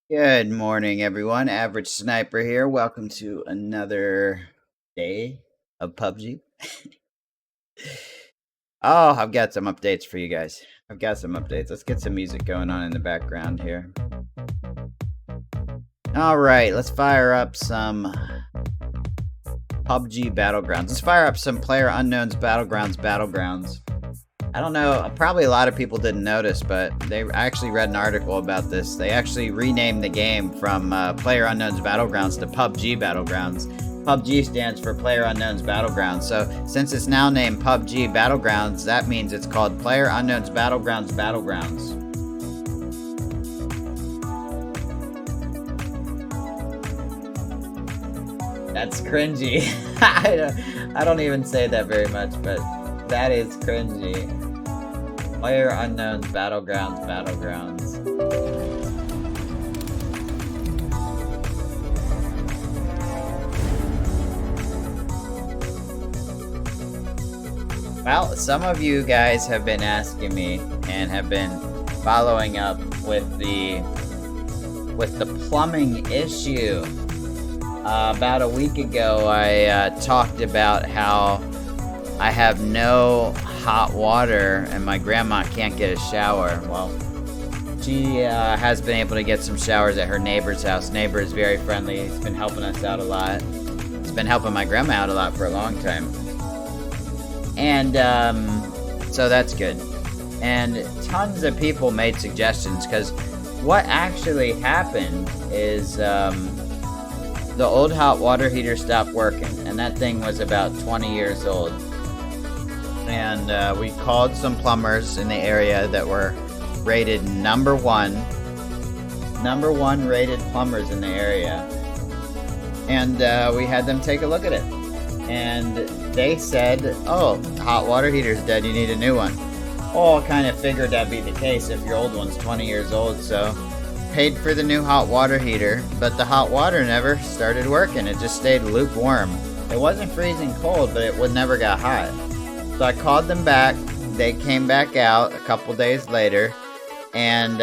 Good morning, everyone. Average Sniper here. Welcome to another day of PUBG. Oh, I've got some updates for you guys. I've got some updates. Let's get some music going on in the background here. All right, let's fire up some PUBG Battlegrounds. Let's fire up some Player Unknown's Battlegrounds. I don't know, probably a lot of people didn't notice, but I actually read an article about this. They actually renamed the game from Player Unknown's Battlegrounds to PUBG Battlegrounds. PUBG stands for Player Unknown's Battlegrounds. So since it's now named PUBG Battlegrounds, that means it's called Player Unknown's Battlegrounds. That's cringy. I don't even say that very much, but that is cringy. Player Unknown's Battlegrounds. Well, some of you guys have been asking me and have been following up with the plumbing issue. About a week ago, I talked about how I have no hot water and my grandma can't get a shower. Well, she has been able to get some showers at her neighbor's house. Neighbor is very friendly. He's been helping us out a lot. He's been helping my grandma out a lot for a long time. And so that's good. And tons of people made suggestions because what actually happened is the old hot water heater stopped working, and that thing was about 20 years old. And we called some plumbers in the area that were rated number one rated plumbers in the area, and we had them take a look at it, and they said, oh, the hot water heater's dead, you need a new one. Oh, I kind of figured that'd be the case if your old one's 20 years old, so paid for the new hot water heater, but the hot water never started working. It just stayed lukewarm. It wasn't freezing cold, but it never got hot. So I called them back. They came back out a couple days later, and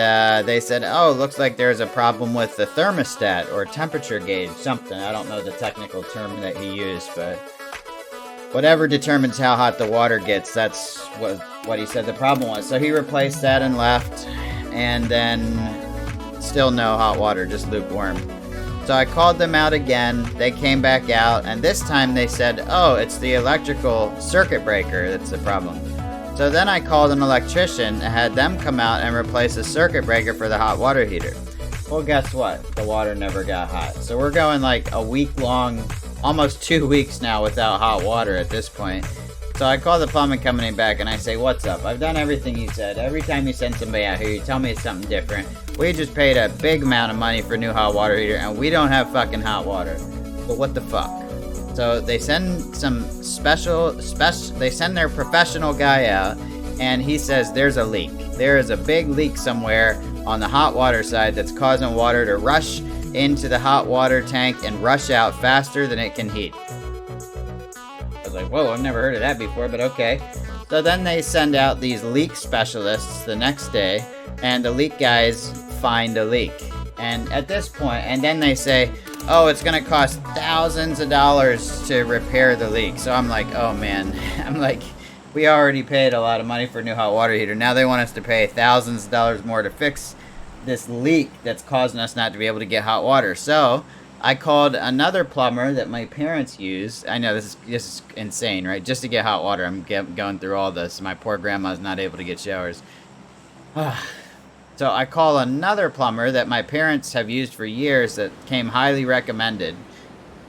they said, oh, looks like there's a problem with the thermostat or temperature gauge, something. I don't know the technical term that he used, but whatever determines how hot the water gets, that's what he said the problem was. So he replaced that and left, and then still no hot water, just lukewarm. So I called them out again. They came back out, and this time they said, oh, it's the electrical circuit breaker that's the problem. So then I called an electrician and had them come out and replace the circuit breaker for the hot water heater. Well, guess what? The water never got hot. So we're going like a week long, almost 2 weeks now without hot water at this point. So I call the plumbing company back and I say, what's up? I've done everything you said. Every time you send somebody out here, you tell me it's something different. We just paid a big amount of money for a new hot water heater and we don't have fucking hot water. But what the fuck? So they send some they send their professional guy out and he says there's a leak. There is a big leak somewhere on the hot water side that's causing water to rush into the hot water tank and rush out faster than it can heat. I was like, whoa, I've never heard of that before, but okay. So then they send out these leak specialists the next day, and the leak guys find a leak. And at this point, and then they say, oh, it's gonna cost thousands of dollars to repair the leak. So I'm like, oh man, I'm like, we already paid a lot of money for a new hot water heater. Now they want us to pay thousands of dollars more to fix this leak that's causing us not to be able to get hot water. So I called another plumber that my parents use. I know this is insane, right? Just to get hot water, I'm going through all this. My poor grandma's not able to get showers. So I call another plumber that my parents have used for years that came highly recommended.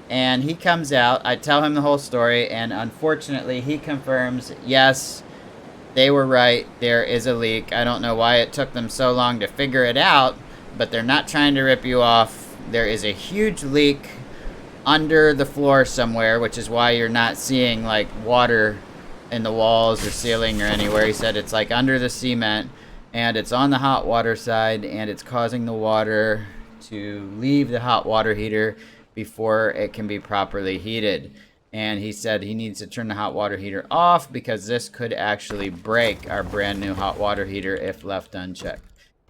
And he comes out, I tell him the whole story, and unfortunately he confirms, yes, they were right, there is a leak. I don't know why it took them so long to figure it out, but they're not trying to rip you off. There is a huge leak under the floor somewhere, which is why you're not seeing like water in the walls or ceiling or anywhere. He said it's like under the cement, and it's on the hot water side, and it's causing the water to leave the hot water heater before it can be properly heated. And he said he needs to turn the hot water heater off because this could actually break our brand new hot water heater if left unchecked.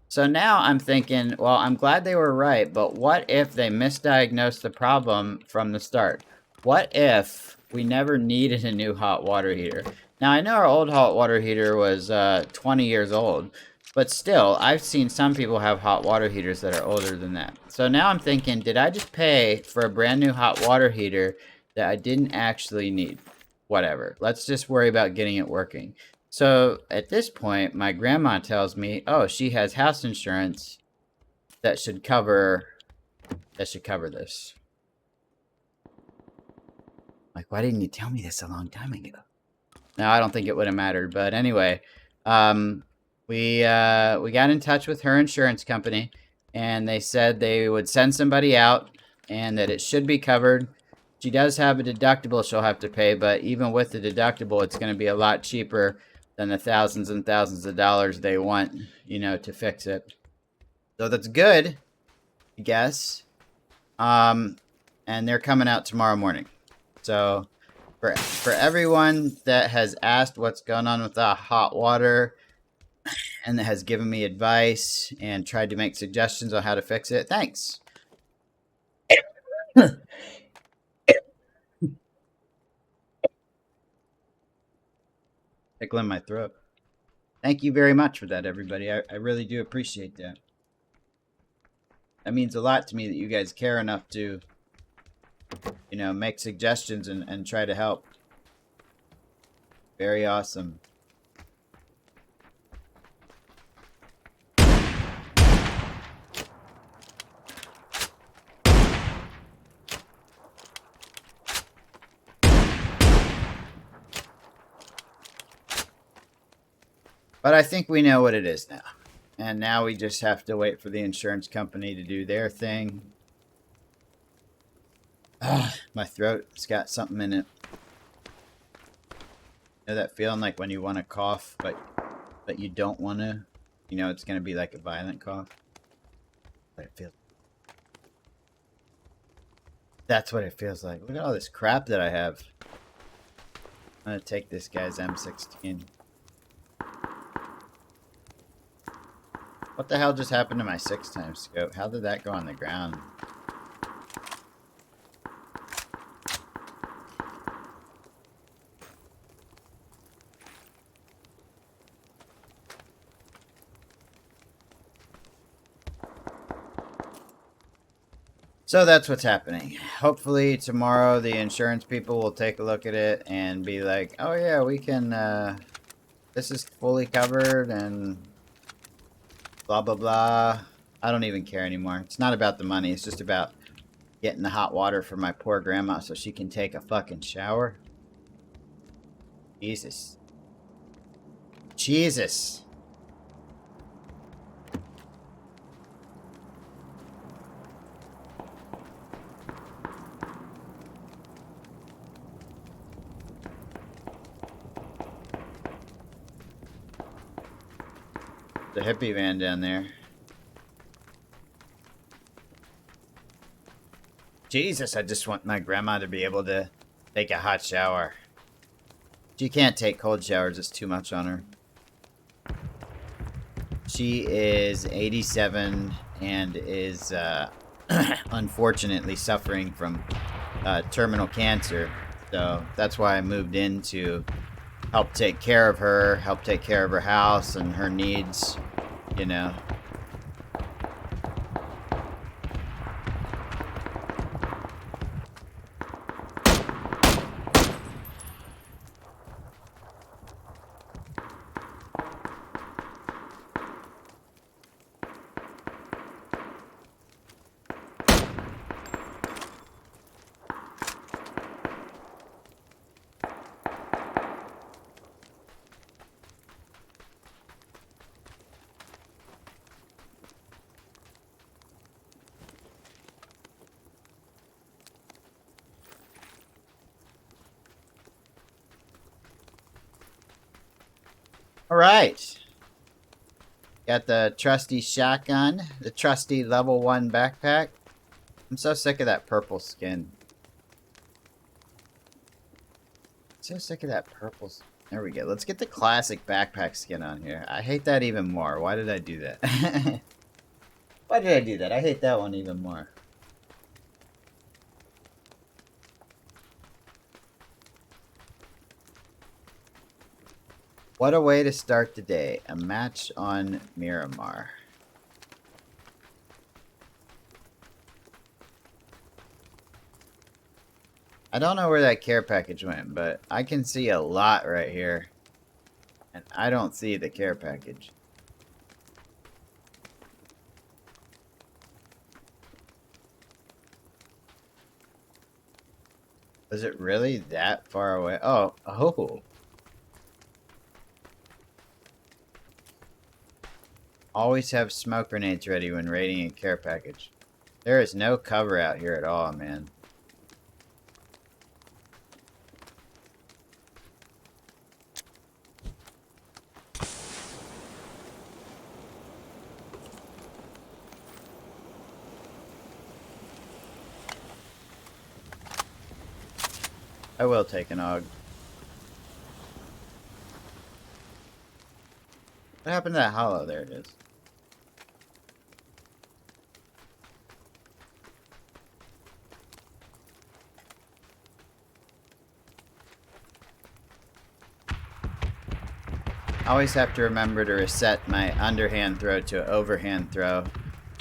So now I'm thinking, well, I'm glad they were right, but what if they misdiagnosed the problem from the start? What if we never needed a new hot water heater? Now, I know our old hot water heater was 20 years old, but still, I've seen some people have hot water heaters that are older than that. So now I'm thinking, did I just pay for a brand new hot water heater that I didn't actually need? Whatever. Let's just worry about getting it working. So at this point, my grandma tells me, "Oh, she has house insurance that should cover this." Like, why didn't you tell me this a long time ago? No, I don't think it would have mattered. But anyway, um, we got in touch with her insurance company, and they said they would send somebody out, and that it should be covered. She does have a deductible she'll have to pay, but even with the deductible, it's going to be a lot cheaper than the thousands and thousands of dollars they want, to fix it. So that's good, I guess. And they're coming out tomorrow morning. So for everyone that has asked what's going on with the hot water and that has given me advice and tried to make suggestions on how to fix it, thanks. Tickling my throat. Thank you very much for that, everybody. I really do appreciate that. That means a lot to me that you guys care enough to, make suggestions and try to help. Very awesome. But I think we know what it is now. And now we just have to wait for the insurance company to do their thing. My throat's got something in it. You know that feeling like when you want to cough, but you don't want to? It's going to be like a violent cough. But it feels. That's what it feels like. Look at all this crap that I have. I'm going to take this guy's M16. What the hell just happened to my 6x scope? How did that go on the ground? So that's what's happening. Hopefully tomorrow the insurance people will take a look at it and be like, oh yeah, we can, this is fully covered and blah, blah, blah. I don't even care anymore. It's not about the money. It's just about getting the hot water for my poor grandma so she can take a fucking shower. Jesus. Jesus. The hippie van down there. Jesus, I just want my grandma to be able to take a hot shower. She can't take cold showers, it's too much on her. She is 87 and is unfortunately suffering from terminal cancer. So that's why I moved in to help take care of her, help take care of her house and her needs, All right. Got the trusty shotgun, the trusty level 1 backpack. I'm so sick of that purple skin. So sick of that purple skin. There we go. Let's get the classic backpack skin on here. I hate that even more. Why did I do that? Why did I do that? I hate that one even more. What a way to start the day. A match on Miramar. I don't know where that care package went, but I can see a lot right here. And I don't see the care package. Was it really that far away? Oh. Always have smoke grenades ready when raiding a care package. There is no cover out here at all, man. I will take an AUG. What happened to that hollow? There it is. I always have to remember to reset my underhand throw to an overhand throw.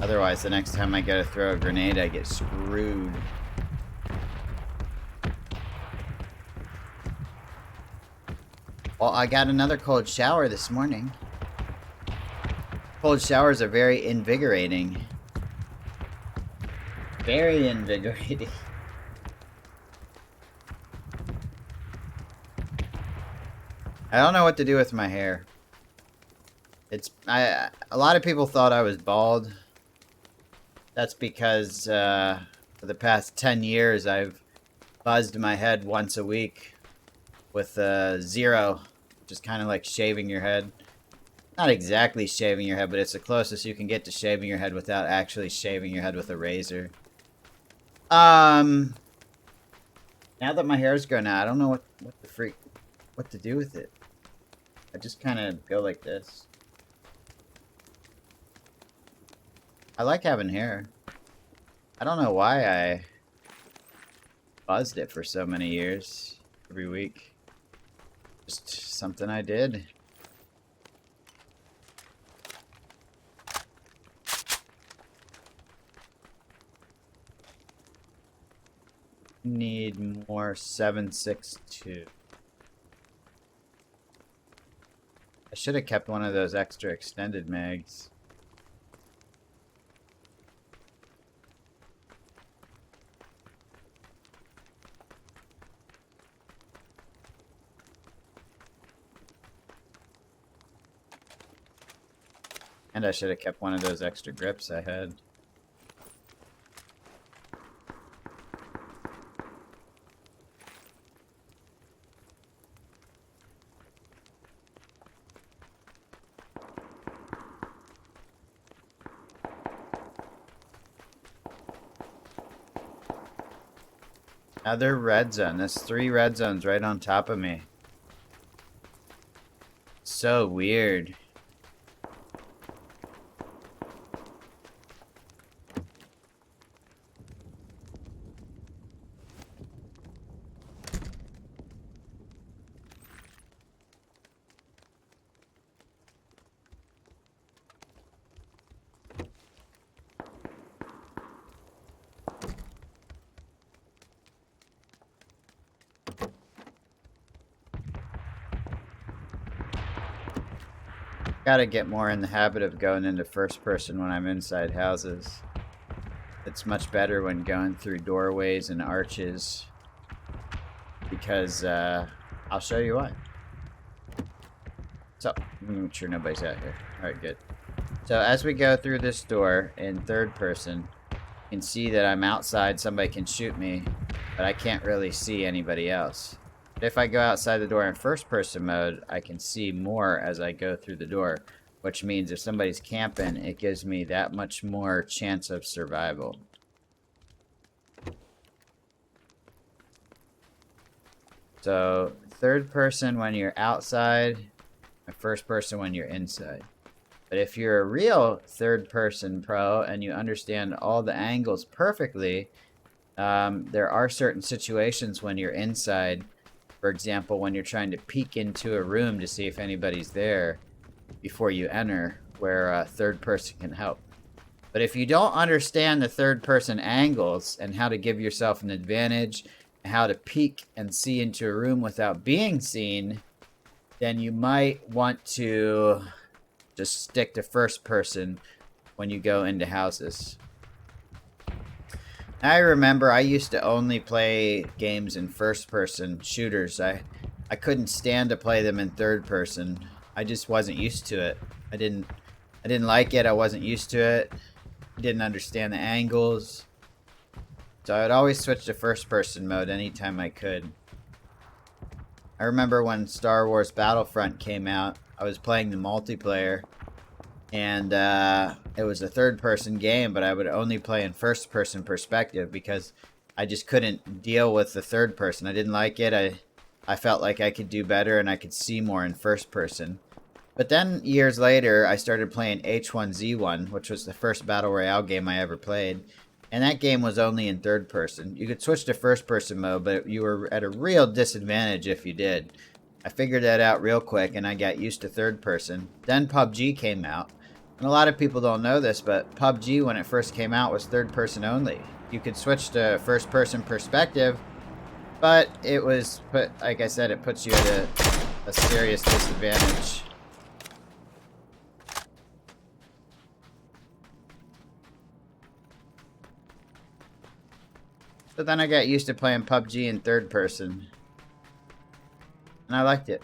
Otherwise, the next time I go to throw a grenade, I get screwed. Well, I got another cold shower this morning. Cold showers are very invigorating. Very invigorating. I don't know what to do with my hair. A lot of people thought I was bald. That's because for the past 10 years I've buzzed my head once a week with zero, which is kind of like shaving your head. Not exactly shaving your head, but it's the closest you can get to shaving your head without actually shaving your head with a razor. Now that my hair's grown out, I don't know what to do with it. I just kind of go like this. I like having hair. I don't know why I buzzed it for so many years, every week. Just something I did. Need more 7.62. I should have kept one of those extra extended mags. And I should have kept one of those extra grips I had. Another red zone. There's 3 red zones right on top of me. So weird. Gotta get more in the habit of going into first person when I'm inside houses. It's much better when going through doorways and arches. Because, I'll show you why. So, make sure nobody's out here. Alright, good. So, as we go through this door in third person, you can see that I'm outside, somebody can shoot me, but I can't really see anybody else. But if I go outside the door in first person mode, I can see more as I go through the door, which means if somebody's camping, it gives me that much more chance of survival. So, third person when you're outside, and first person when you're inside. But if you're a real third person pro and you understand all the angles perfectly, there are certain situations when you're inside. For example, when you're trying to peek into a room to see if anybody's there before you enter, where a third person can help. But if you don't understand the third person angles and how to give yourself an advantage, and how to peek and see into a room without being seen, then you might want to just stick to first person when you go into houses. I remember I used to only play games in first person shooters. I couldn't stand to play them in third person. I just wasn't used to it. I didn't like it. I wasn't used to it. I didn't understand the angles. So I would always switch to first person mode anytime I could. I remember when Star Wars Battlefront came out, I was playing the multiplayer, and it was a third-person game, but I would only play in first-person perspective because I just couldn't deal with the third person. I didn't like it. I felt like I could do better and I could see more in first person. But then, years later, I started playing H1Z1, which was the first Battle Royale game I ever played, and that game was only in third person. You could switch to first-person mode, but you were at a real disadvantage if you did. I figured that out real quick, and I got used to third person. Then PUBG came out. And a lot of people don't know this, but PUBG, when it first came out, was third person only. You could switch to first person perspective, but like I said, it puts you at a serious disadvantage. So then I got used to playing PUBG in third person, and I liked it.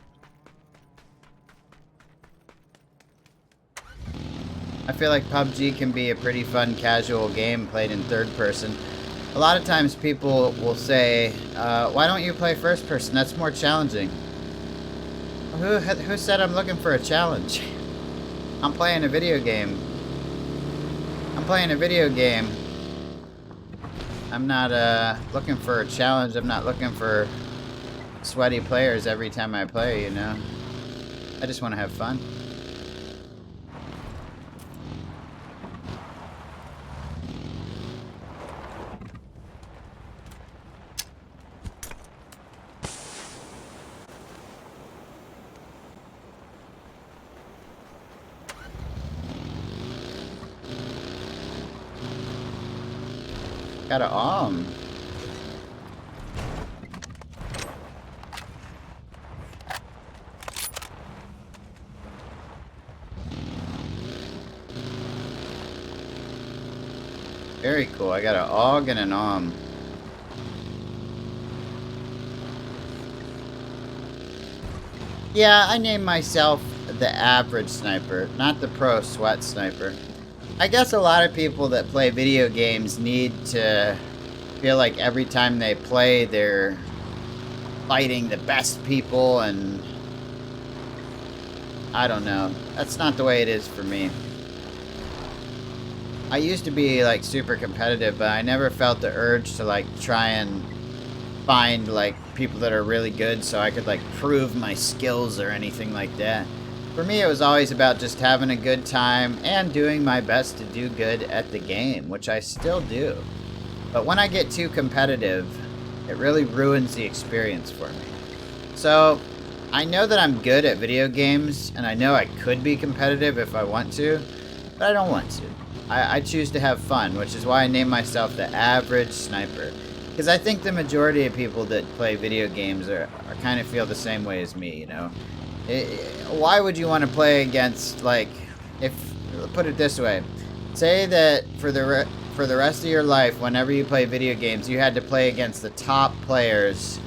I feel like PUBG can be a pretty fun casual game played in third person. A lot of times people will say, why don't you play first person? That's more challenging. Who said I'm looking for a challenge? I'm playing a video game. I'm playing a video game. I'm not looking for a challenge. I'm not looking for sweaty players every time I play, you know? I just want to have fun. Got a Very cool. I got an AUG and an Yeah, I named myself the average sniper, not the pro sweat sniper. I guess a lot of people that play video games need to feel like every time they play, they're fighting the best people, and I don't know. That's not the way it is for me. I used to be like super competitive, but I never felt the urge to like try and find like people that are really good so I could like prove my skills or anything like that. For me, it was always about just having a good time and doing my best to do good at the game, which I still do. But when I get too competitive, it really ruins the experience for me. So, I know that I'm good at video games, and I know I could be competitive if I want to, but I don't want to. I choose to have fun, which is why I name myself the average sniper. Because I think the majority of people that play video games are kind of feel the same way as me, you know? Why would you want to play against, like, put it this way, say that for the rest of your life, whenever you play video games, you had to play against the top players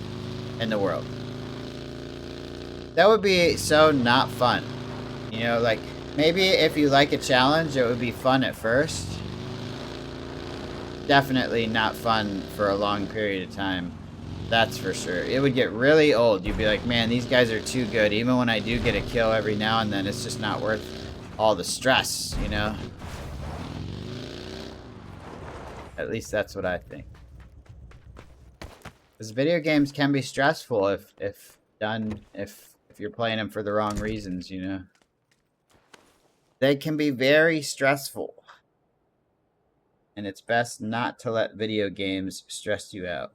in the world. That would be so not fun. You know, like, maybe if you like a challenge, it would be fun at first. Definitely not fun for a long period of time. That's for sure. It would get really old. You'd be like, man, these guys are too good. Even when I do get a kill every now and then, it's just not worth all the stress, you know? At least that's what I think. Because video games can be stressful if done if you're playing them for the wrong reasons, you know. They can be very stressful. And it's best not to let video games stress you out.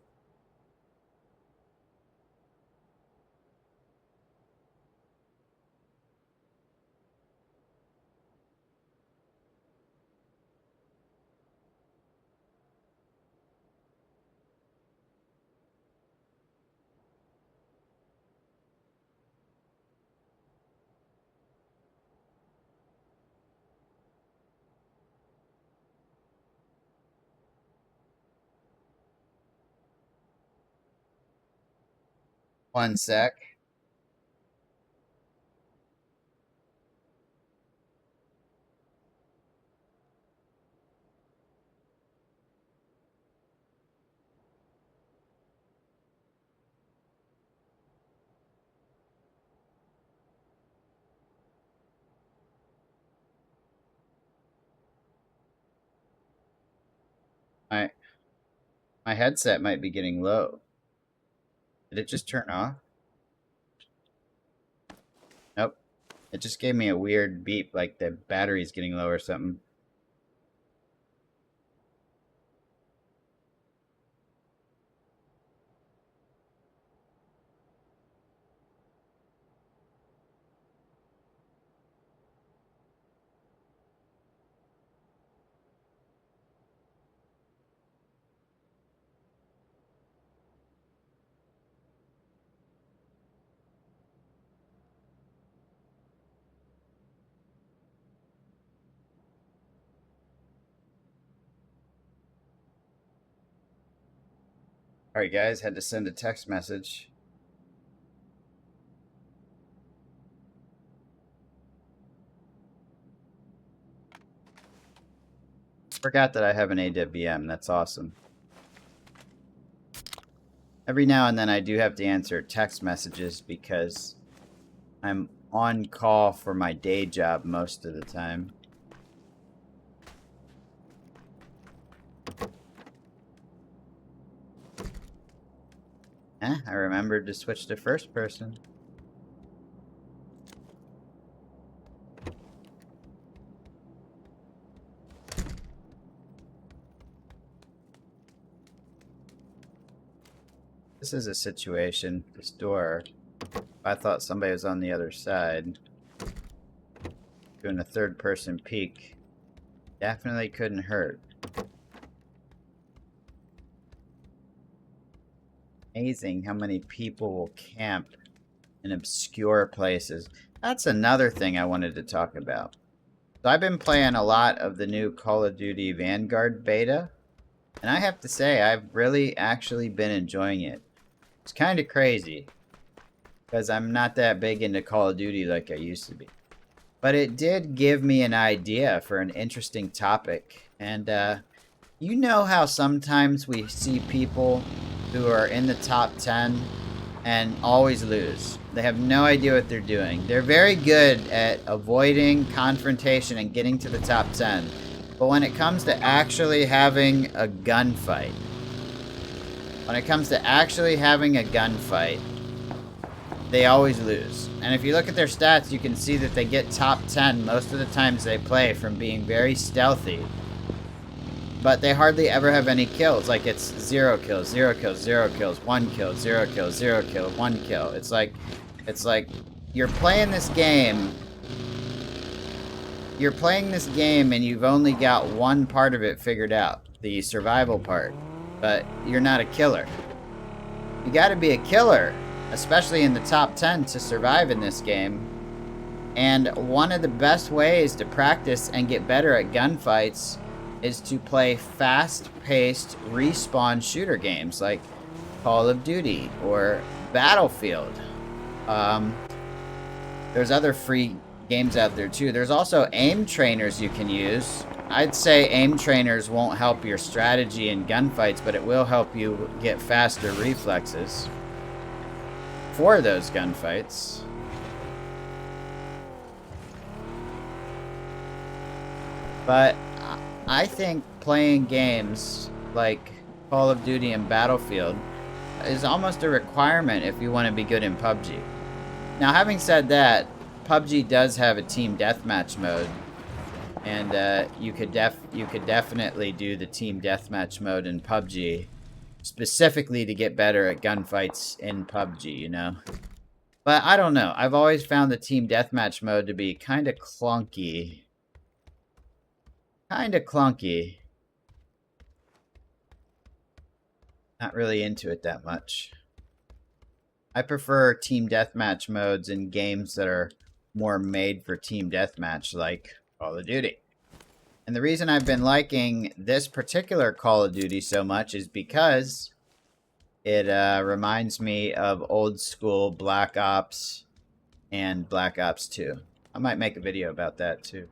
One sec. My headset might be getting low. Did it just turn off? Nope. It just gave me a weird beep, like the battery's getting low or something. Alright guys, had to send a text message. Forgot that I have an AWM, that's awesome. Every now and then I do have to answer text messages because I'm on call for my day job most of the time. I remembered to switch to first person. This is a situation, this door, if I thought somebody was on the other side, doing a third person peek, definitely couldn't hurt. Amazing how many people will camp in obscure places. That's another thing I wanted to talk about. So I've been playing a lot of the new Call of Duty Vanguard beta, and I have to say I've really actually been enjoying it. It's kind of crazy because I'm not that big into Call of Duty like I used to be. But it did give me an idea for an interesting topic. And you know how sometimes we see people who are in the top 10 and always lose. They have no idea what they're doing. They're very good at avoiding confrontation and getting to the top 10. But when it comes to actually having a gunfight, they always lose. And if you look at their stats, you can see that they get top 10 most of the times they play from being very stealthy. But they hardly ever have any kills. Like, it's 0 kills, 0 kills, 0 kills, 1 kill, 0 kills, 0 kill, 1 kill. It's like you're playing this game. You're playing this game and you've only got one part of it figured out, the survival part. But you're not a killer. You gotta be a killer, especially in the top 10 to survive in this game. And one of the best ways to practice and get better at gunfights is to play fast-paced respawn shooter games like Call of Duty or Battlefield. There's other free games out there too. There's also aim trainers you can use. I'd say aim trainers won't help your strategy in gunfights, but it will help you get faster reflexes for those gunfights. But I think playing games like Call of Duty and Battlefield is almost a requirement if you want to be good in PUBG. Now, having said that, PUBG does have a team deathmatch mode, and you could definitely do the team deathmatch mode in PUBG, specifically to get better at gunfights in PUBG, you know? But I don't know. I've always found the team deathmatch mode to be kind of clunky. Kind of clunky. Not really into it that much. I prefer team deathmatch modes in games that are more made for team deathmatch, like Call of Duty. And the reason I've been liking this particular Call of Duty so much is because it reminds me of old school Black Ops and Black Ops 2. I might make a video about that too.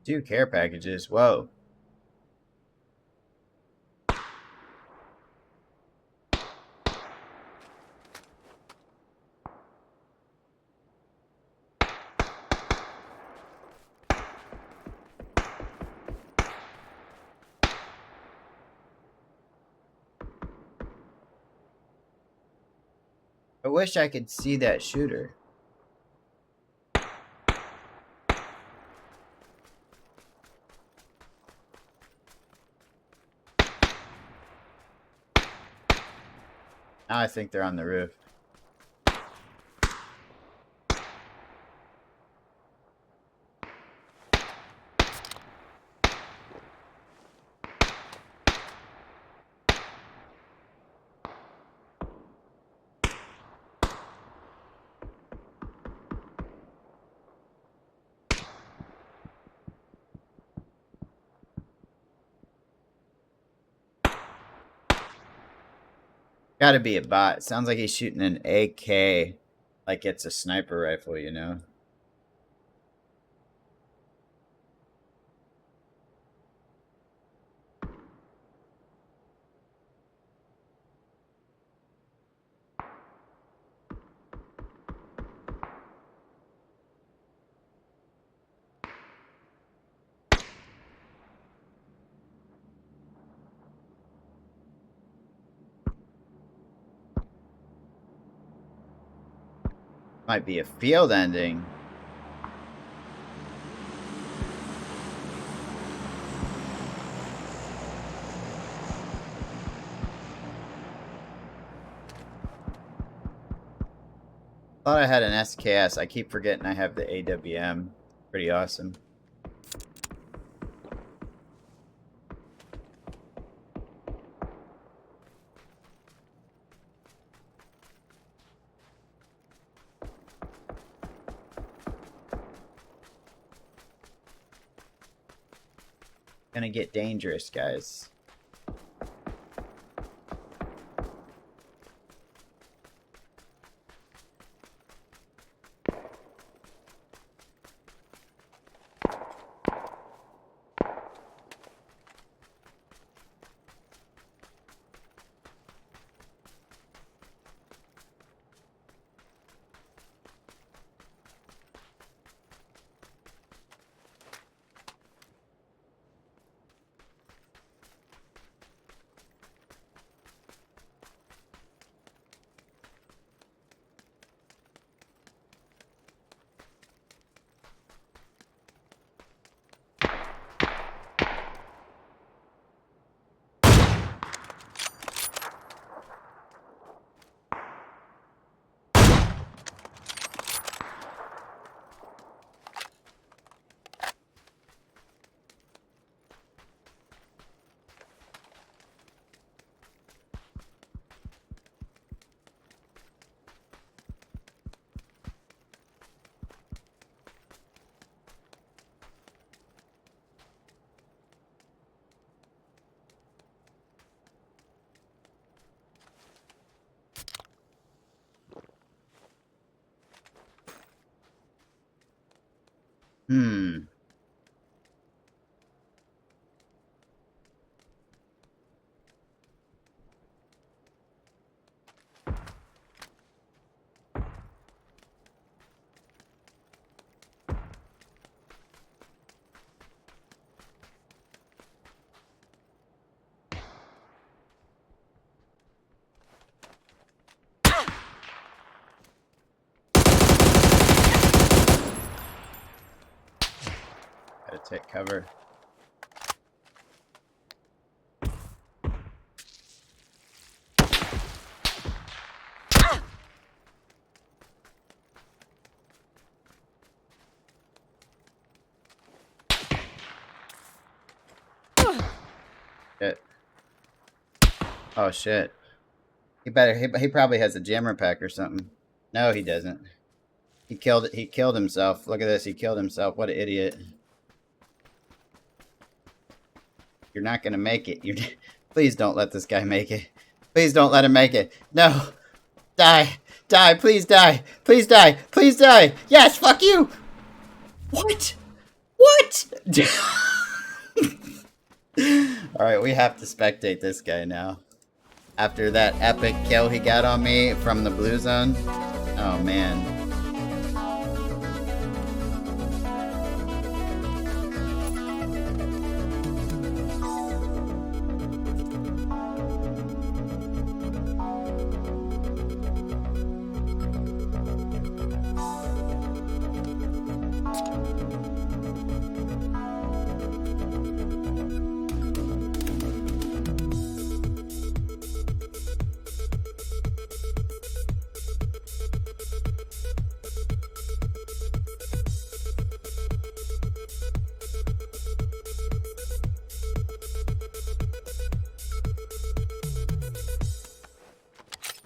Two care packages. Whoa. I wish I could see that shooter. Now I think they're on the roof. Gotta be a bot. Sounds like he's shooting an AK like it's a sniper rifle, you know? Might be a field ending. Thought I had an SKS. I keep forgetting I have the AWM. Pretty awesome. Gonna get dangerous, guys. Hmm. Gotta take cover. Shit. Oh shit. He probably has a jammer pack or something. No, he doesn't. He killed himself. Look at this, he killed himself. What an idiot. You're not gonna make it. You're please don't let this guy make it. Please don't let him make it. No. Die. Die. Please die. Please die. Please die. Yes, fuck you. What? What? Alright, we have to spectate this guy now. After that epic kill he got on me from the blue zone. Oh man.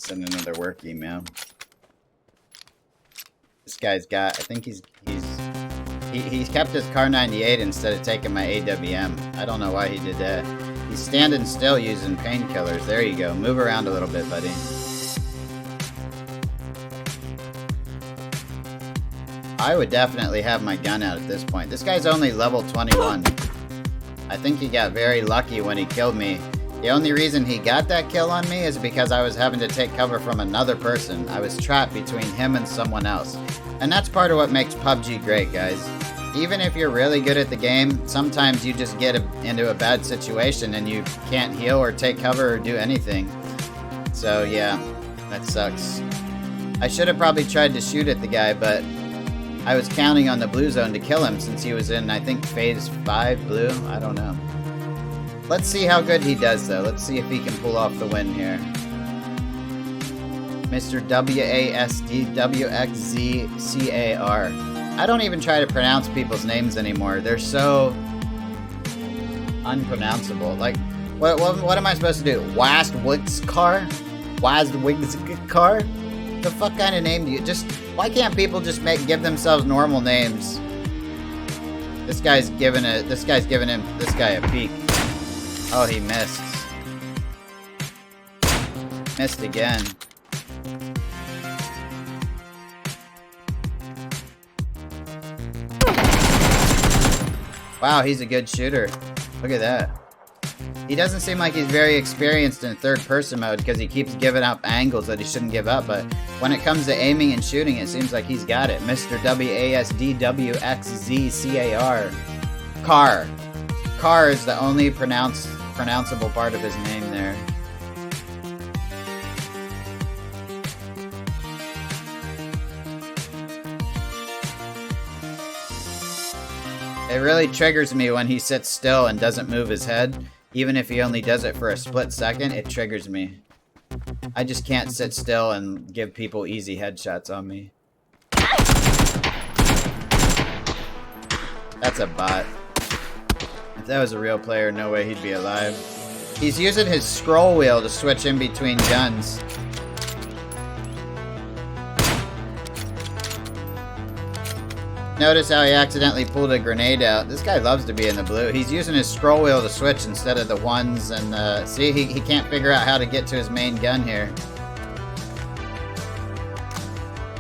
Send another work email. This guy's got, I think he's kept his Car 98 instead of taking my AWM. I don't know why he did that. He's standing still using painkillers. There you go. Move around a little bit, buddy. I would definitely have my gun out at this point. This guy's only level 21. I think he got very lucky when he killed me. The only reason he got that kill on me is because I was having to take cover from another person. I was trapped between him and someone else. And that's part of what makes PUBG great, guys. Even if you're really good at the game, sometimes you just get into a bad situation and you can't heal or take cover or do anything. So yeah, that sucks. I should have probably tried to shoot at the guy, but I was counting on the blue zone to kill him since he was in, I think, phase 5 blue. I don't know. Let's see how good he does, though. Let's see if he can pull off the win here. Mr. WASDWXZCAR. I don't even try to pronounce people's names anymore. They're so unpronounceable. Like, what am I supposed to do? Wastwigskar? Wastwigskar? The fuck kind of name do you just? Why can't people just give themselves normal names? This guy's giving this guy a peek. Oh, he missed. Missed again. Wow, he's a good shooter. Look at that. He doesn't seem like he's very experienced in third-person mode because he keeps giving up angles that he shouldn't give up, but when it comes to aiming and shooting, it seems like he's got it. Mr. WASDWXZCAR. Car. Car is the only pronounceable part of his name there. It really triggers me when he sits still and doesn't move his head. Even if he only does it for a split second, it triggers me. I just can't sit still and give people easy headshots on me. That's a bot. If that was a real player, no way he'd be alive. He's using his scroll wheel to switch in between guns. Notice how he accidentally pulled a grenade out. This guy loves to be in the blue. He's using his scroll wheel to switch instead of the ones, and see, he can't figure out how to get to his main gun here.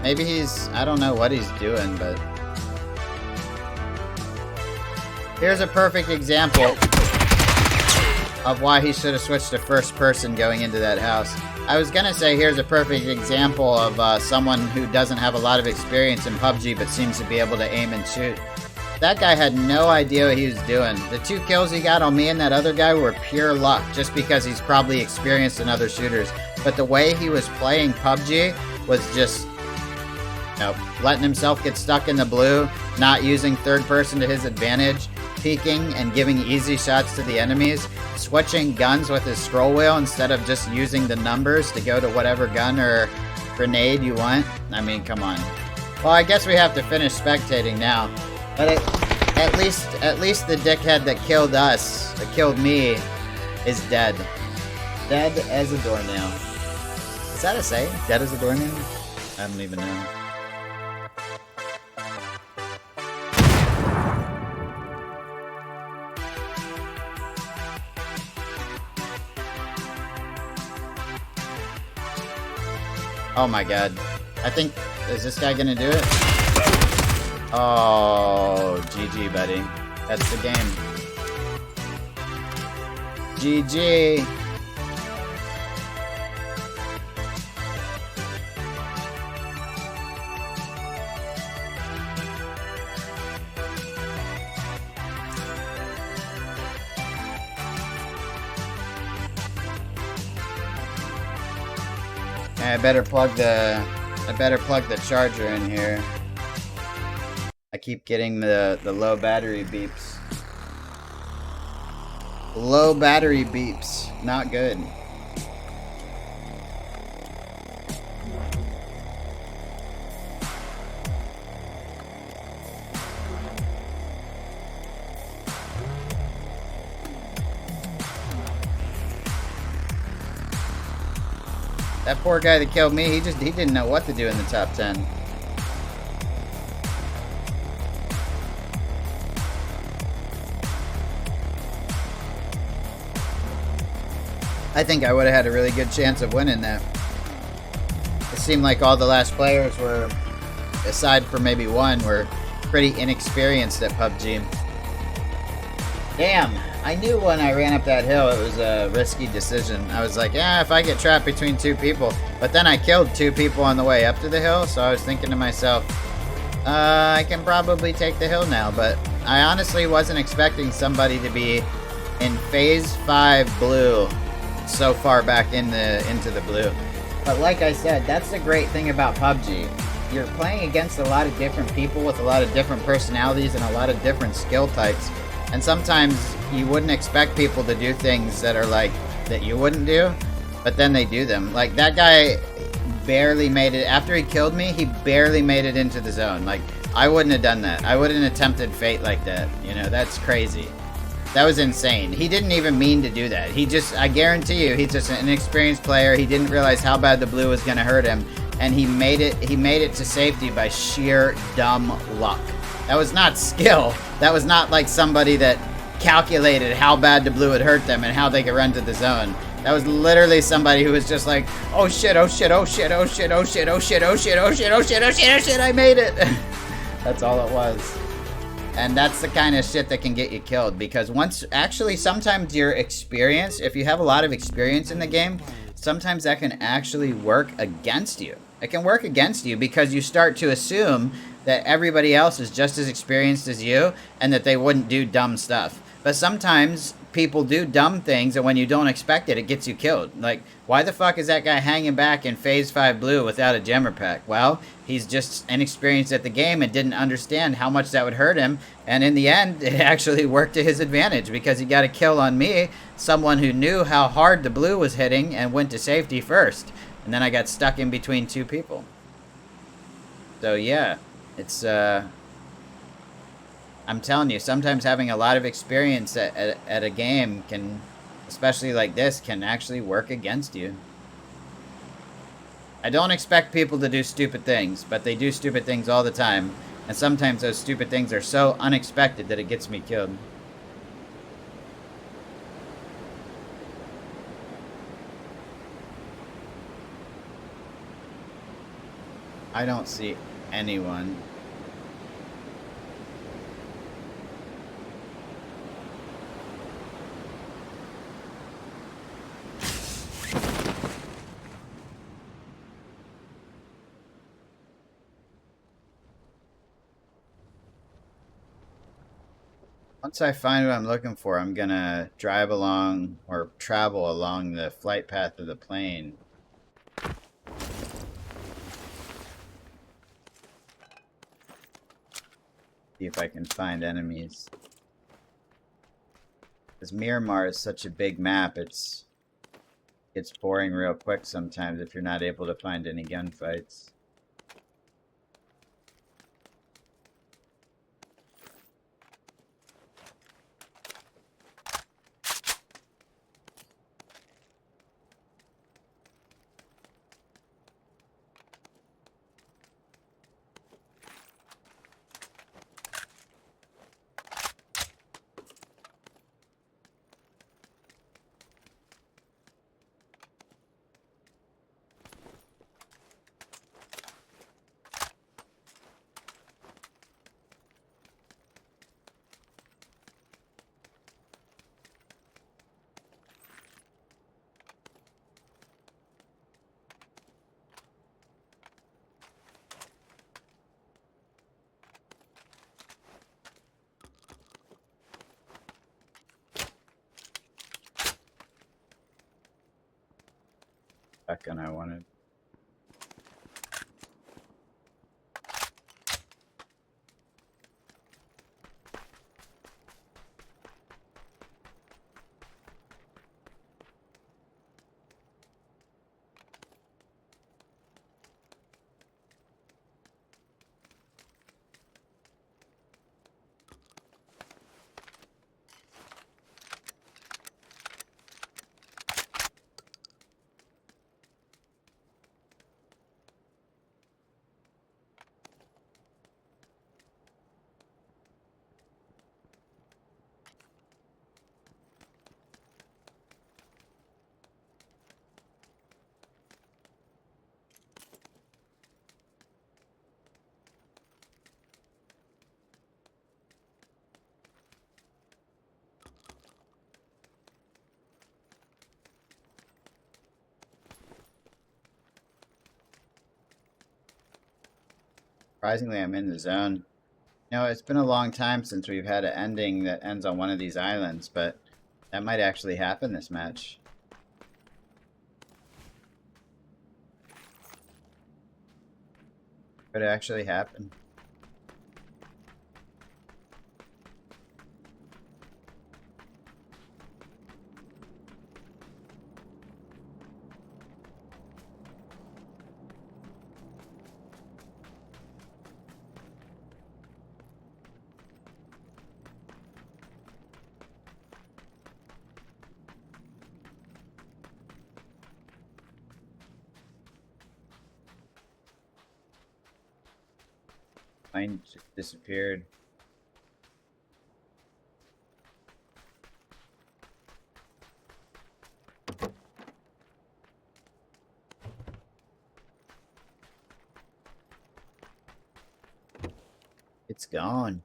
Maybe I don't know what he's doing, but Here's a perfect example of why he should have switched to first person going into that house. I was gonna say here's a perfect example of someone who doesn't have a lot of experience in PUBG but seems to be able to aim and shoot. That guy had no idea what he was doing. The 2 kills he got on me and that other guy were pure luck, just because he's probably experienced in other shooters. But the way he was playing PUBG was just, you know, letting himself get stuck in the blue, not using third person to his advantage, peeking and giving easy shots to the enemies, switching guns with his scroll wheel instead of just using the numbers to go to whatever gun or grenade you want. I mean, come on. Well, I guess we have to finish spectating now. But at least the dickhead that killed us, that killed me, is dead. Dead as a doornail. Is that a saying? Dead as a doornail? I don't even know. Oh my god. I think, is this guy gonna do it? Oh, GG, buddy. That's the game. GG. I better plug the charger in here. I keep getting the low battery beeps. Low battery beeps. Not good. That poor guy that killed me, he didn't know what to do in the top 10. I think I would have had a really good chance of winning that. It seemed like all the last players were, aside from maybe one, were pretty inexperienced at PUBG. Damn, I knew when I ran up that hill it was a risky decision. I was like, yeah, if I get trapped between 2 people. But then I killed 2 people on the way up to the hill, so I was thinking to myself, I can probably take the hill now. But I honestly wasn't expecting somebody to be in Phase 5 blue so far back into the blue. But like I said, that's the great thing about PUBG. You're playing against a lot of different people with a lot of different personalities and a lot of different skill types. And sometimes you wouldn't expect people to do things that are like, that you wouldn't do, but then they do them. Like that guy barely made it, after he killed me, he barely made it into the zone. Like, I wouldn't have done that. I wouldn't have attempted fate like that. You know, that's crazy. That was insane. He didn't even mean to do that. He just, I guarantee you, he's just an inexperienced player. He didn't realize how bad the blue was gonna hurt him, and he made it to safety by sheer dumb luck. That was not skill. That was not like somebody that calculated how bad the blue would hurt them and how they could run to the zone. That was literally somebody who was just like, oh shit, oh shit, oh shit, oh shit, oh shit, oh shit, oh shit, oh shit, oh shit, oh shit, oh shit, I made it. That's all it was. And that's the kind of shit that can get you killed, because sometimes your experience, if you have a lot of experience in the game, sometimes that can actually work against you. It can work against you because you start to assume that everybody else is just as experienced as you and that they wouldn't do dumb stuff. But sometimes people do dumb things, and when you don't expect it, it gets you killed. Like, why the fuck is that guy hanging back in Phase 5 blue without a jammer pack? Well, he's just inexperienced at the game and didn't understand how much that would hurt him. And in the end, it actually worked to his advantage because he got a kill on me, someone who knew how hard the blue was hitting and went to safety first. And then I got stuck in between 2 people. So yeah, it's, I'm telling you, sometimes having a lot of experience at a game can, especially like this, can actually work against you. I don't expect people to do stupid things, but they do stupid things all the time. And sometimes those stupid things are so unexpected that it gets me killed. I don't see anyone. Once I find what I'm looking for, I'm gonna drive along or travel along the flight path of the plane. See if I can find enemies. Because Miramar is such a big map, it's boring real quick sometimes if you're not able to find any gunfights. Shotgun I wanted. Surprisingly, I'm in the zone. You know, it's been a long time since we've had an ending that ends on one of these islands, but that might actually happen this match. Could actually happen. Mine just disappeared. It's gone.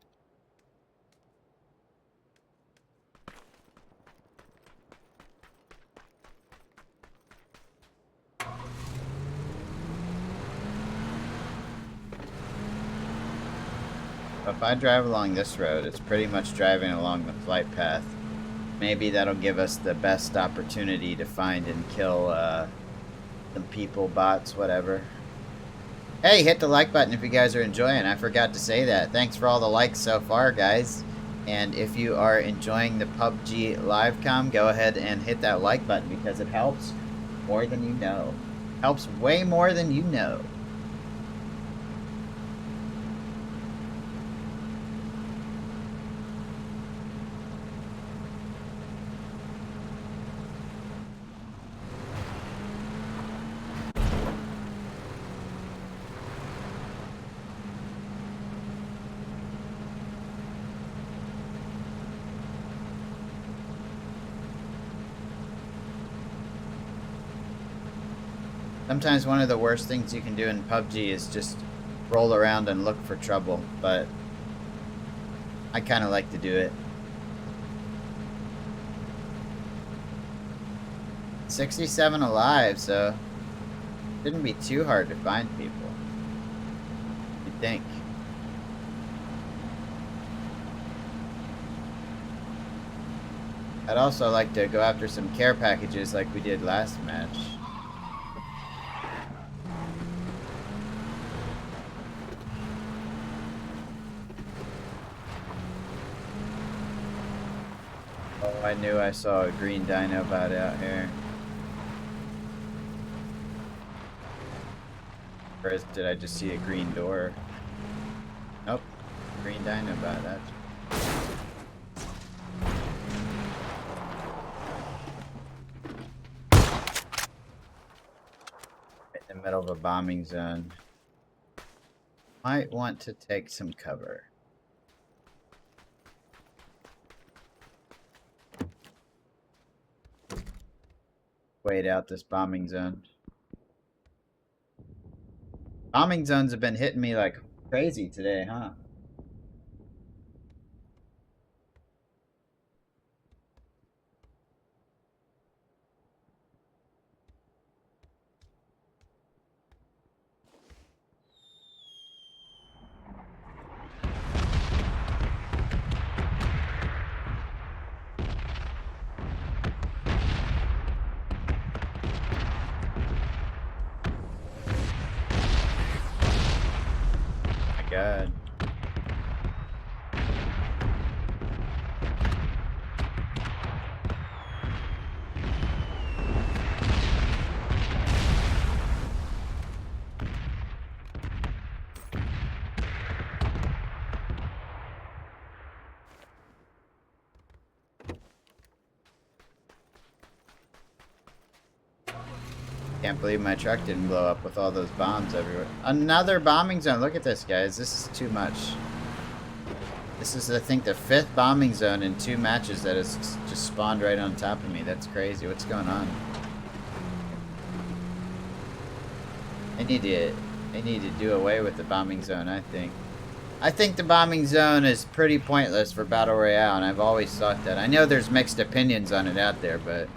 If I drive along this road, it's pretty much driving along the flight path. Maybe that'll give us the best opportunity to find and kill some people, bots, whatever. Hey, hit the like button if you guys are enjoying. I forgot to say that. Thanks for all the likes so far, guys. And if you are enjoying the PUBG live com, go ahead and hit that like button because it helps more than you know. Helps way more than you know. Sometimes one of the worst things you can do in PUBG is just roll around and look for trouble, but I kind of like to do it. 67 alive, so it shouldn't be too hard to find people, you'd think. I'd also like to go after some care packages like we did last match. Oh, I knew I saw a green dino bot out here. Or did I just see a green door? Nope. Green dino bot, that's... in the middle of a bombing zone. Might want to take some cover. Wait out this bombing zone. Bombing zones have been hitting me like crazy today, huh? God. Can't believe my truck didn't blow up with all those bombs everywhere. Another bombing zone. Look at this, guys. This is too much. This is, I think, the 5th bombing zone in 2 matches that has just spawned right on top of me. That's crazy. What's going on? I need to do away with the bombing zone, I think. I think the bombing zone is pretty pointless for Battle Royale, and I've always thought that. I know there's mixed opinions on it out there, but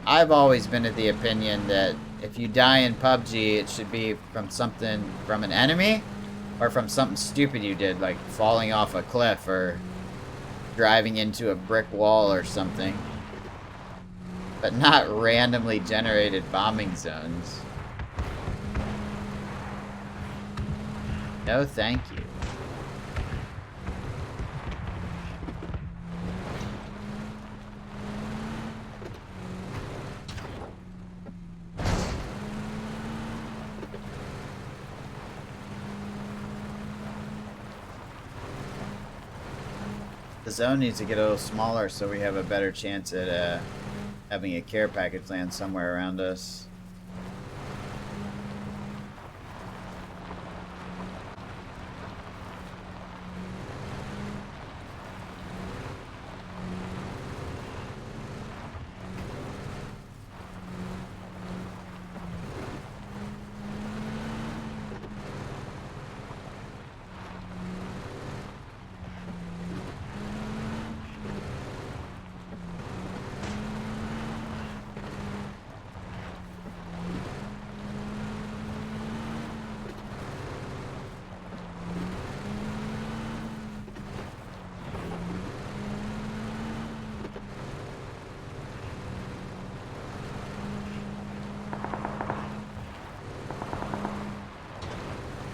I've always been of the opinion that if you die in PUBG, it should be from something, from an enemy, or from something stupid you did, like falling off a cliff or driving into a brick wall or something. But not randomly generated bombing zones. No, thank you. The zone needs to get a little smaller so we have a better chance at having a care package land somewhere around us.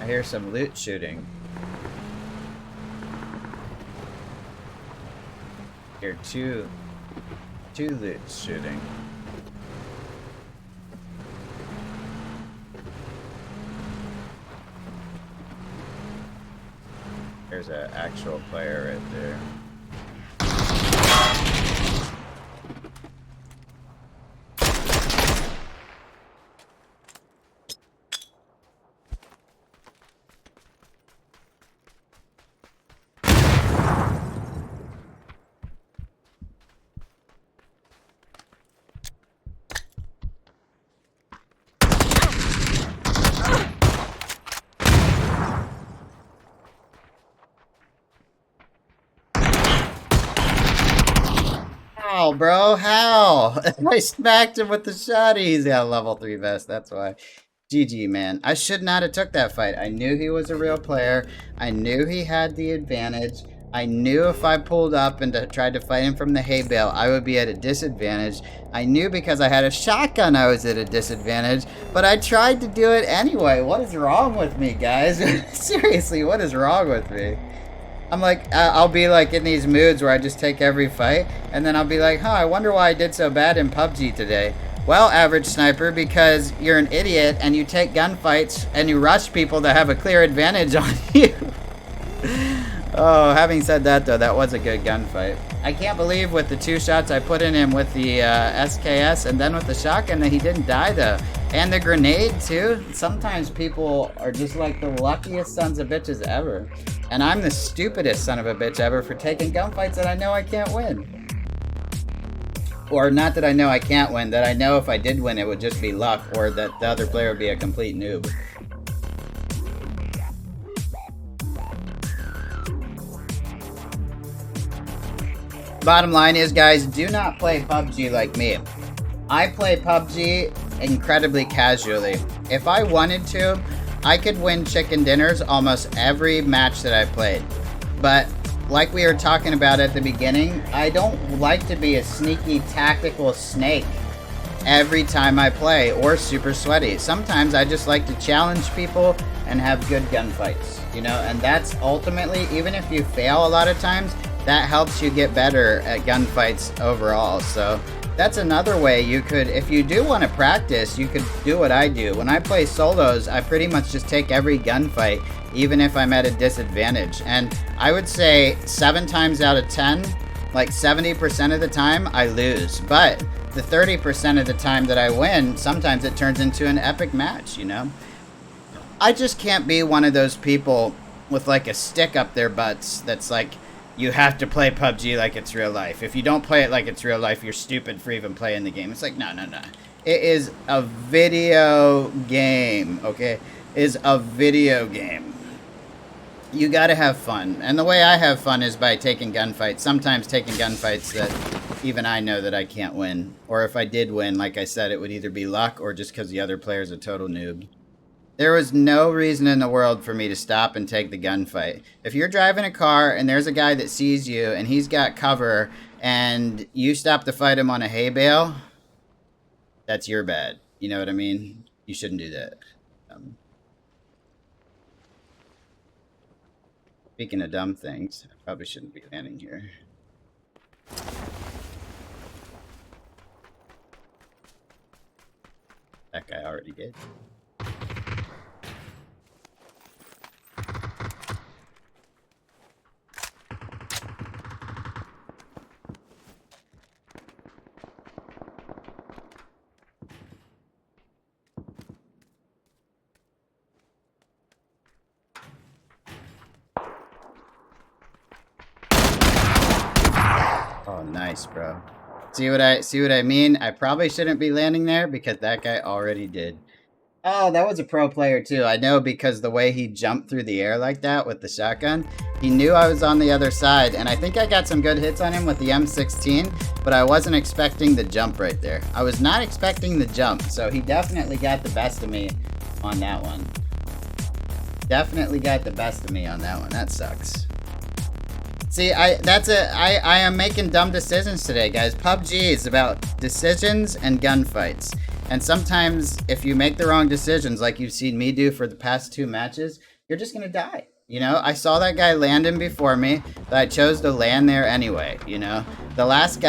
I hear some loot shooting. I hear two loot shooting. There's an actual player right there. How, bro? How? I smacked him with the shot. He's got a level 3 vest, that's why. GG, man. I should not have took that fight. I knew he was a real player. I knew he had the advantage. I knew if I pulled up and tried to fight him from the hay bale, I would be at a disadvantage. I knew because I had a shotgun I was at a disadvantage, but I tried to do it anyway. What is wrong with me, guys? Seriously, what is wrong with me? I'm like, I'll be like in these moods where I just take every fight, and then I'll be like, huh, I wonder why I did so bad in PUBG today. Well, average sniper, because you're an idiot and you take gunfights and you rush people that have a clear advantage on you. Oh, having said that, though, that was a good gunfight. I can't believe with the 2 shots I put in him with the SKS and then with the shotgun that he didn't die, though. And the grenade, too. Sometimes people are just like the luckiest sons of bitches ever. And I'm the stupidest son of a bitch ever for taking gunfights that I know I can't win. Or not that I know I can't win, that I know if I did win it would just be luck, or that the other player would be a complete noob. Bottom line is, guys, do not play PUBG like me. I play PUBG incredibly casually. If I wanted to, I could win chicken dinners almost every match that I played. But like we were talking about at the beginning, I don't like to be a sneaky tactical snake every time I play, or super sweaty. Sometimes I just like to challenge people and have good gunfights, you know, and that's ultimately, even if you fail a lot of times, that helps you get better at gunfights overall. So that's another way you could, if you do want to practice, you could do what I do. When I play solos, I pretty much just take every gunfight, even if I'm at a disadvantage. And I would say 7 times out of 10, like 70% of the time, I lose. But the 30% of the time that I win, sometimes it turns into an epic match, you know? I just can't be one of those people with like a stick up their butts that's like, you have to play PUBG like it's real life. If you don't play it like it's real life, you're stupid for even playing the game. It's like, no, no, no. It is a video game, okay? It is a video game. You gotta have fun. And the way I have fun is by taking gunfights. Sometimes taking gunfights that even I know that I can't win. Or if I did win, like I said, it would either be luck or just because the other player's a total noob. There was no reason in the world for me to stop and take the gunfight. If you're driving a car and there's a guy that sees you and he's got cover and you stop to fight him on a hay bale, that's your bad. You know what I mean? You shouldn't do that. Speaking of dumb things, I probably shouldn't be landing here. That guy already did. Oh, nice, bro. See what I mean? I probably shouldn't be landing there because that guy already did. Oh, that was a pro player too. I know, because the way he jumped through the air like that with the shotgun, he knew I was on the other side, and I think I got some good hits on him with the M16, but I wasn't expecting the jump right there. I was not expecting the jump, so he definitely got the best of me on that one. Definitely got the best of me on that one. That sucks. See, I am making dumb decisions today, guys. PUBG is about decisions and gunfights. And sometimes if you make the wrong decisions, like you've seen me do for the past 2 matches, you're just going to die. You know, I saw that guy landing before me, but I chose to land there anyway, you know. The last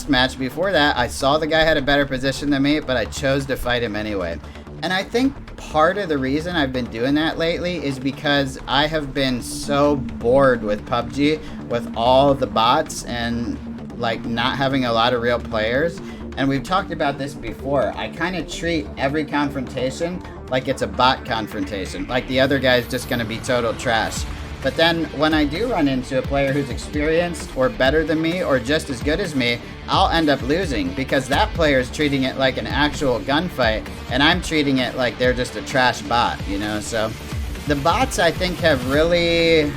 match before that, I saw the guy had a better position than me, but I chose to fight him anyway. And I think part of the reason I've been doing that lately is because I have been so bored with PUBG, with all the bots and like not having a lot of real players. And we've talked about this before. I kind of treat every confrontation like it's a bot confrontation, like the other guy's just going to be total trash. But then when I do run into a player who's experienced or better than me or just as good as me, I'll end up losing because that player is treating it like an actual gunfight and I'm treating it like they're just a trash bot, you know? So the bots, I think, have really,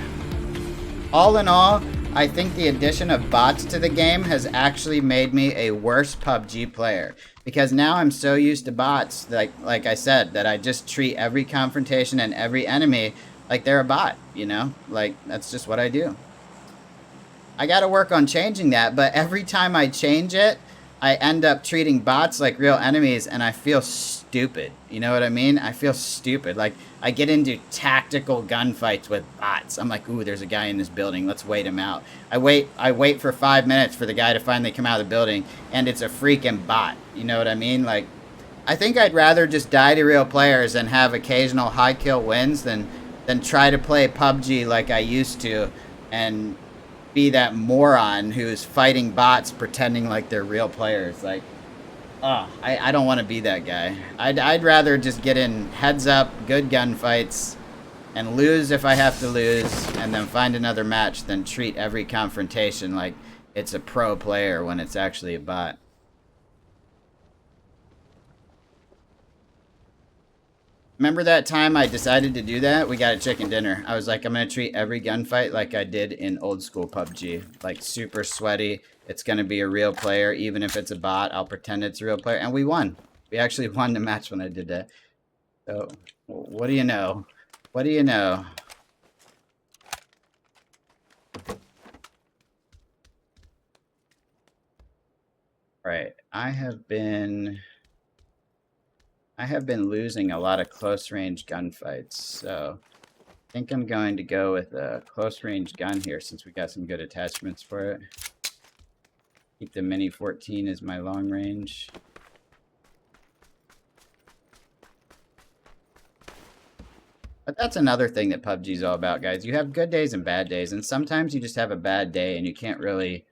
all in all, I think the addition of bots to the game has actually made me a worse PUBG player because now I'm so used to bots, like I said, that I just treat every confrontation and every enemy like they're a bot, you know? Like, that's just what I do. I got to work on changing that, but every time I change it, I end up treating bots like real enemies, and I feel stupid. You know what I mean? I feel stupid. Like, I get into tactical gunfights with bots. I'm like, ooh, there's a guy in this building. Let's wait him out. I wait for 5 minutes for the guy to finally come out of the building, and it's a freaking bot. You know what I mean? Like, I think I'd rather just die to real players and have occasional high kill wins than try to play PUBG like I used to and be that moron who's fighting bots pretending like they're real players. Like, I don't want to be that guy. I'd rather just get in heads up, good gunfights, and lose if I have to lose, and then find another match than treat every confrontation like it's a pro player when it's actually a bot. Remember that time I decided to do that? We got a chicken dinner. I was like, I'm going to treat every gunfight like I did in old school PUBG. Like, super sweaty. It's going to be a real player. Even if it's a bot, I'll pretend it's a real player. And we won. We actually won the match when I did that. So, what do you know? What do you know? Right. I have been losing a lot of close range gunfights, so I think I'm going to go with a close range gun here since we got some good attachments for it. Keep the Mini 14 as my long range. But that's another thing that PUBG is all about, guys. You have good days and bad days, and sometimes you just have a bad day and you can't really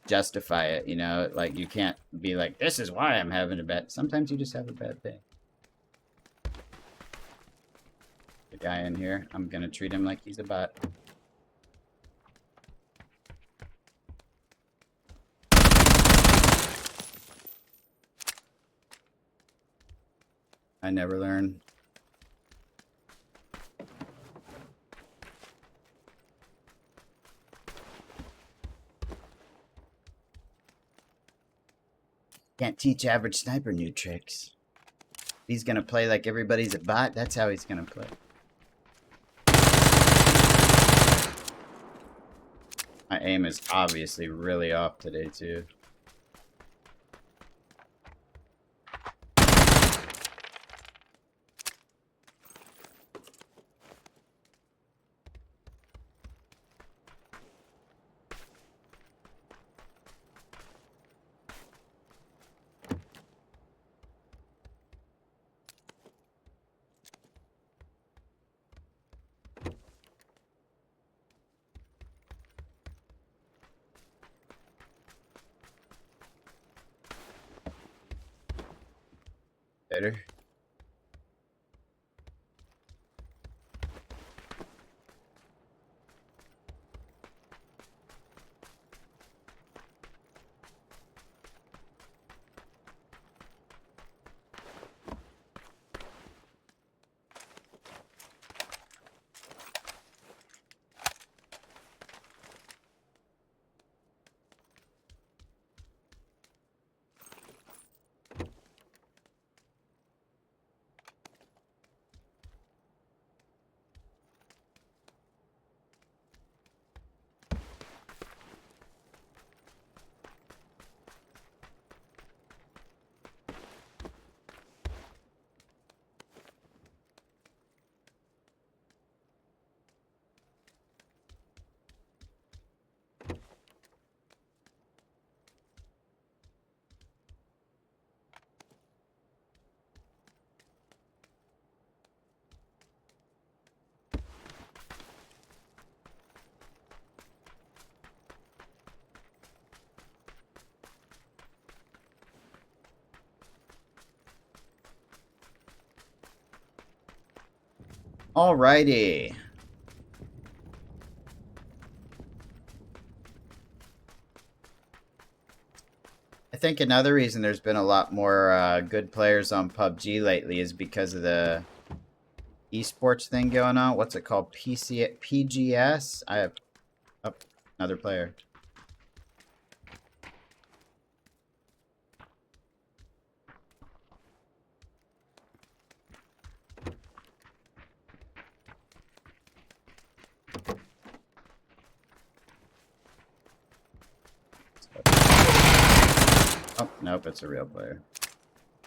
justify it, you know? Like, you can't be like, this is why I'm having a bad... Sometimes you just have a bad day. The guy in here, I'm gonna treat him like he's a bot. I never learn. Can't teach average sniper new tricks. He's gonna play like everybody's a bot. That's how he's gonna play. My aim is obviously really off today, too. Better. Alrighty. I think another reason there's been a lot more good players on PUBG lately is because of the esports thing going on. What's it called? PGS? I have... Oh, another player. Oh, nope, it's a real player.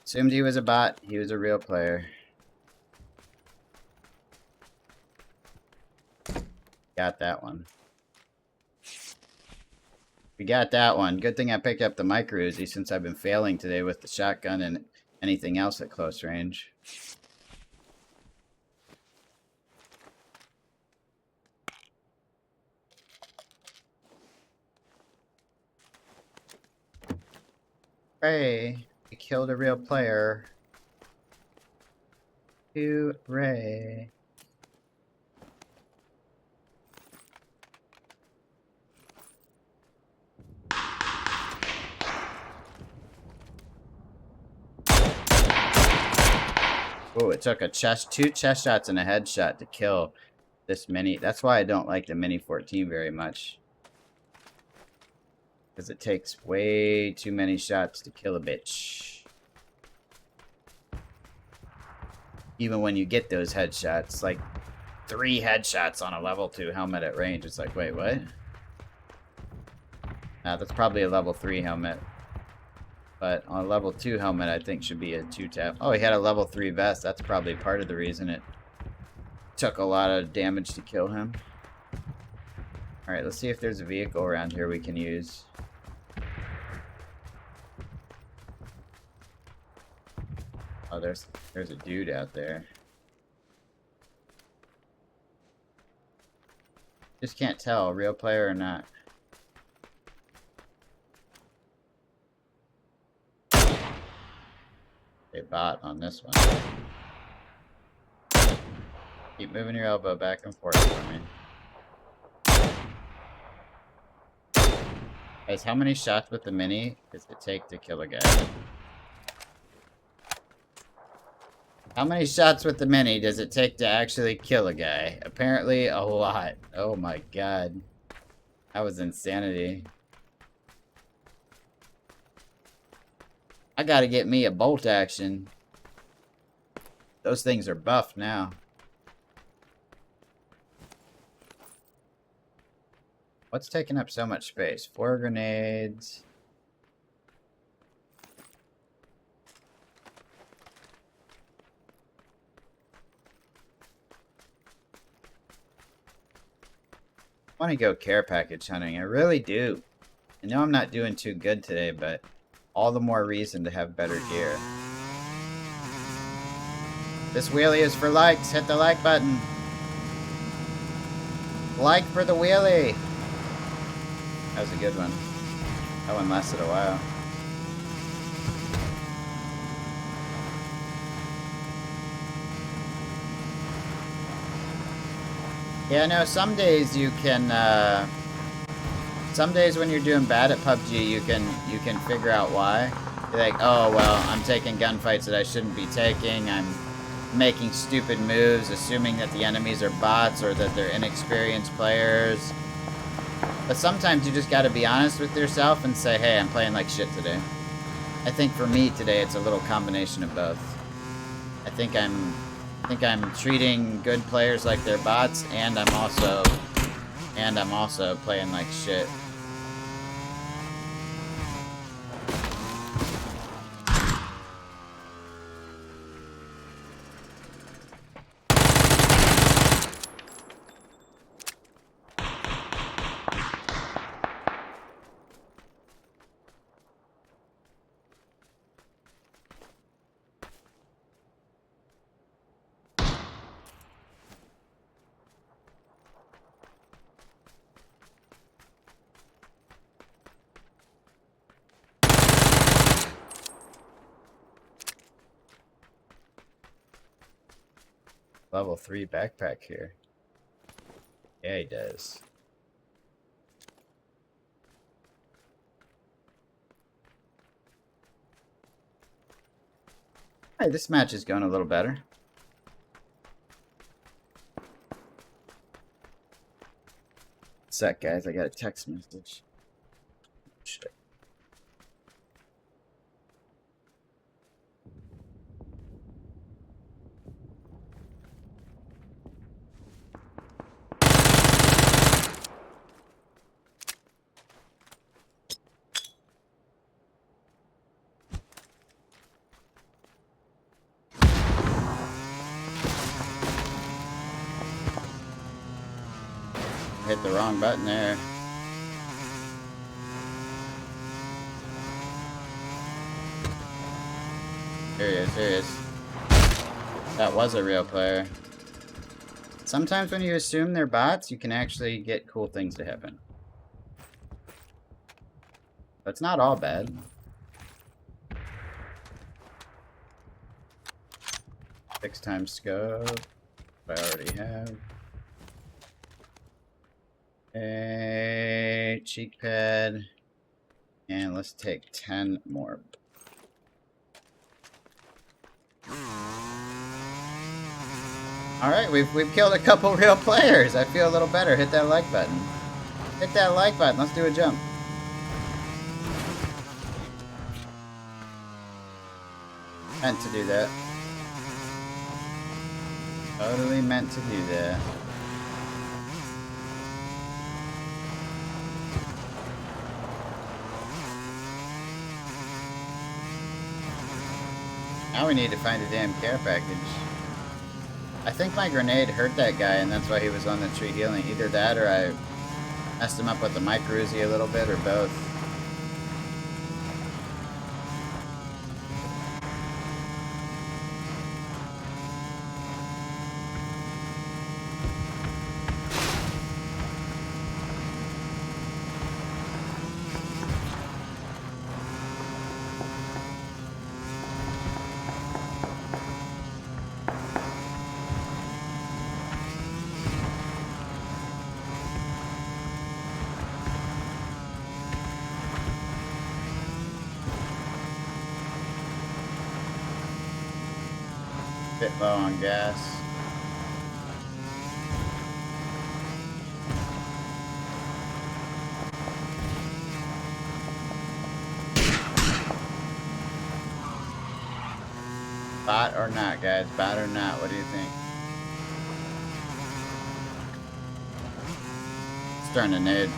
Assumed he was a bot. He was a real player. Got that one. We got that one. Good thing I picked up the micro Uzi since I've been failing today with the shotgun and anything else at close range. Hooray! We killed a real player. Hooray! Oh, it took a two chest shots and a headshot to kill this mini. That's why I don't like the Mini 14 very much. Because it takes way too many shots to kill a bitch. Even when you get those headshots, like 3 headshots on a level 2 helmet at range. It's like, wait, what? That's probably a level 3 helmet. But on a level 2 helmet, I think should be a 2-tap. Oh, he had a level 3 vest. That's probably part of the reason it took a lot of damage to kill him. Alright, let's see if there's a vehicle around here we can use. Oh, there's a dude out there. Just can't tell, real player or not. A bot on this one. Keep moving your elbow back and forth for me. Guys, how many shots with the mini does it take to kill a guy? How many shots with the mini does it take to actually kill a guy? Apparently a lot. Oh my god. That was insanity. I gotta get me a bolt action. Those things are buffed now. What's taking up so much space? 4 grenades. I want to go care package hunting. I really do. I know I'm not doing too good today, but all the more reason to have better gear. This wheelie is for likes. Hit the like button. Like for the wheelie. That was a good one. That one lasted a while. Yeah, no, some days you can, some days when you're doing bad at PUBG, you can figure out why. You're like, oh, well, I'm taking gunfights that I shouldn't be taking. I'm making stupid moves, assuming that the enemies are bots or that they're inexperienced players. But sometimes you just gotta be honest with yourself and say, hey, I'm playing like shit today. I think for me today, it's a little combination of both. I think I'm treating good players like they're bots, and I'm also playing like shit. Level 3 backpack here. Yeah, he does. Hey, this match is going a little better. Sec, guys, I got a text message. Shit. hit the wrong button there. Here he is, here he is. That was a real player. Sometimes when you assume they're bots, you can actually get cool things to happen. But it's not all bad. Six times scope. I already have. A cheek pad. And let's take 10 more. Alright, we've killed a couple real players. I feel a little better. Hit that like button. Hit that like button. Let's do a jump. Meant to do that. Totally meant to do that. Now we need to find a damn care package. I think my grenade hurt that guy and that's why he was on the tree healing. Either that or I messed him up with the micro Uzi a little bit or both. Bit low on gas. Bot or not, guys? Bot or not? What do you think? It's starting to nade.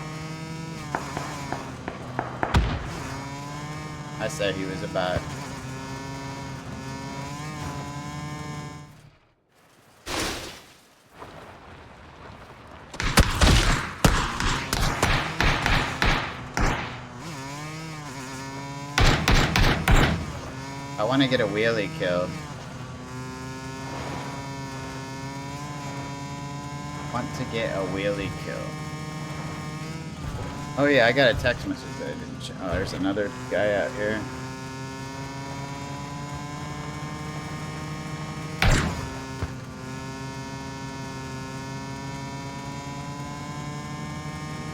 I said he was a bot. I want to get a wheelie kill. Want to get a wheelie kill. Oh yeah, I got a text message that I didn't check. Oh, there's another guy out here.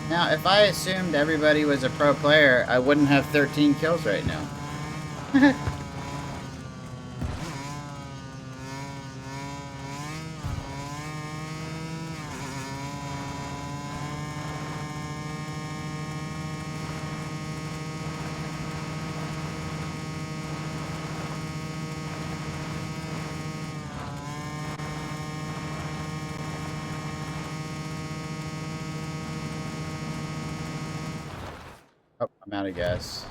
Now, if I assumed everybody was a pro player, I wouldn't have 13 kills right now. Oh, I'm out of gas.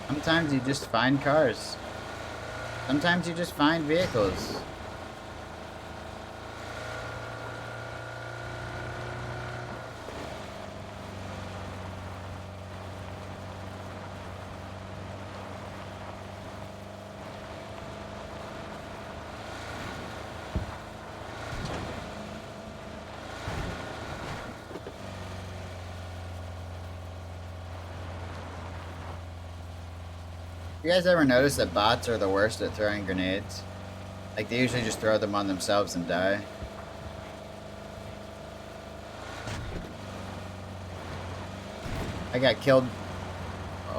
Sometimes you just find cars. Sometimes you just find vehicles. You guys ever notice that bots are the worst at throwing grenades? Like, they usually just throw them on themselves and die. I got killed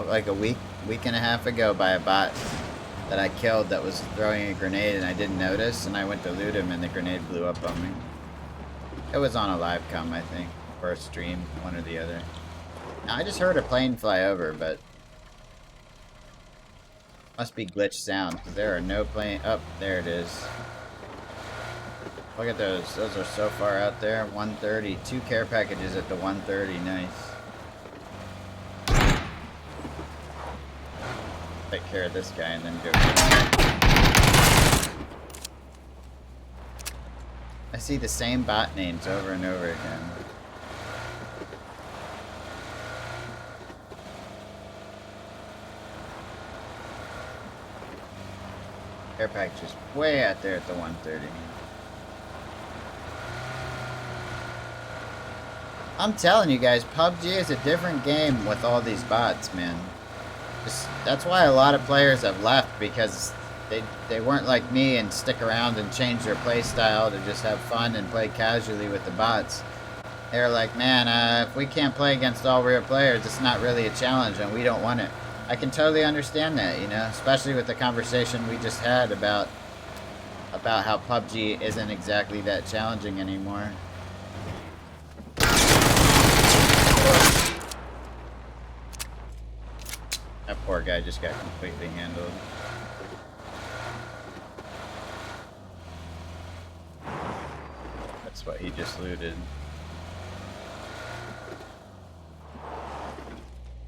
like a week and a half ago by a bot that I killed that was throwing a grenade and I didn't notice, and I went to loot him and the grenade blew up on me. It was on a live comm, I think, or a stream, one or the other. Now, I just heard a plane fly over, but must be glitch sound, because there are no plane. Oh, there it is. Look at those. Those are so far out there. 130. 2 care packages at the 130. Nice. Take care of this guy and then go get him. I see the same bot names over and over again. Care package is way out there at the 130. I'm telling you guys, PUBG is a different game with all these bots, man. That's why a lot of players have left, because they weren't like me and stick around and change their play style to just have fun and play casually with the bots. They're like, man, if we can't play against all real players, it's not really a challenge and we don't want it. I can totally understand that, you know, especially with the conversation we just had about how PUBG isn't exactly that challenging anymore. That poor guy just got completely handled. That's what he just looted.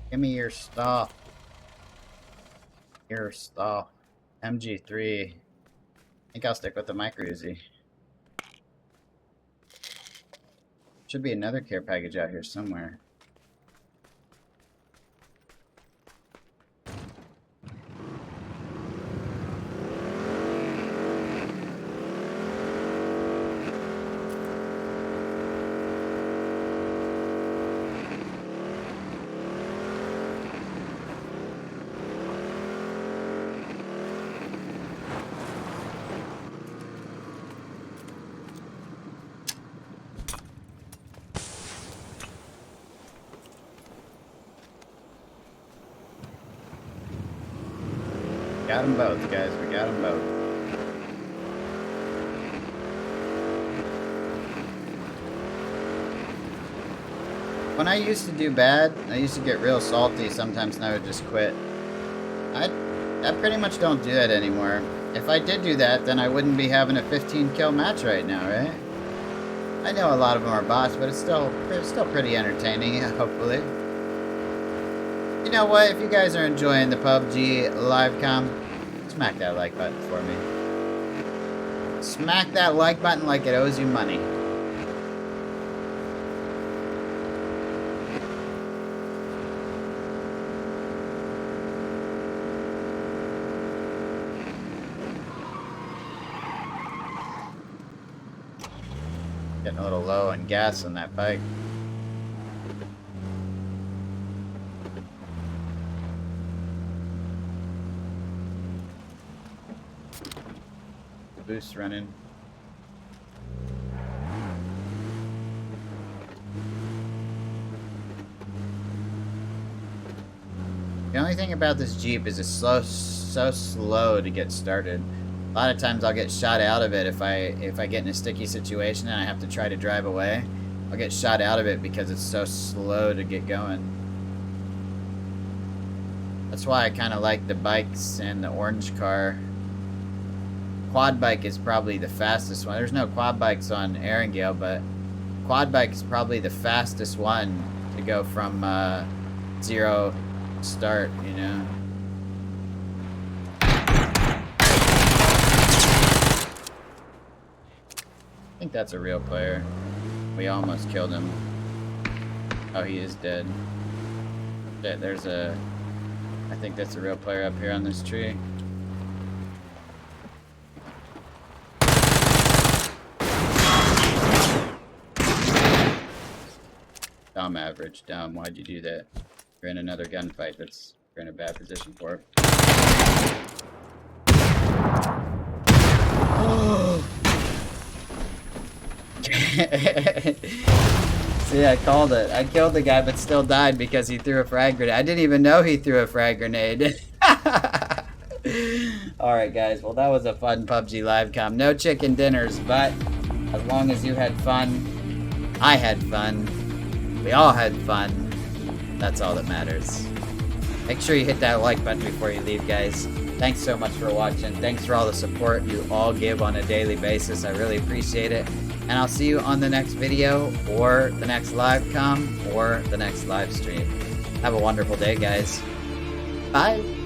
Give me your stuff. Your stuff. MG3. I think I'll stick with the micro Uzi. Should be another care package out here somewhere. Got them both, guys. We got them both. When I used to do bad, I used to get real salty sometimes, and I would just quit. I pretty much don't do that anymore. If I did do that, then I wouldn't be having a 15 kill match right now, right? I know a lot of them are bots, but it's still pretty entertaining, hopefully. You know what? If you guys are enjoying the PUBG live com, smack that like button for me. Smack that like button like it owes you money. Getting a little low on gas on that bike. Boost running. The only thing about this Jeep is it's so slow to get started. A lot of times I'll get shot out of it if I get in a sticky situation and I have to try to drive away. I'll get shot out of it because it's so slow to get going. That's why I kind of like the bikes and the orange car. Quad bike is probably the fastest one. There's no quad bikes on Erangel, but quad bike is probably the fastest one to go from zero start, you know. I think that's a real player. We almost killed him. Oh, he is dead. There's a... I think that's a real player up here on this tree. Dumb average. Dumb. Why'd you do that? You're in another gunfight. You're in a bad position for it. See, I called it. I killed the guy, but still died because he threw a frag grenade. I didn't even know he threw a frag grenade. Alright, guys. Well, that was a fun PUBG live com. No chicken dinners, but as long as you had fun, I had fun. We all had fun. That's all that matters. Make sure you hit that like button before you leave, guys. Thanks so much for watching. Thanks for all the support you all give on a daily basis. I really appreciate it. And I'll see you on the next video, or the next live com, or the next live stream. Have a wonderful day, guys. Bye.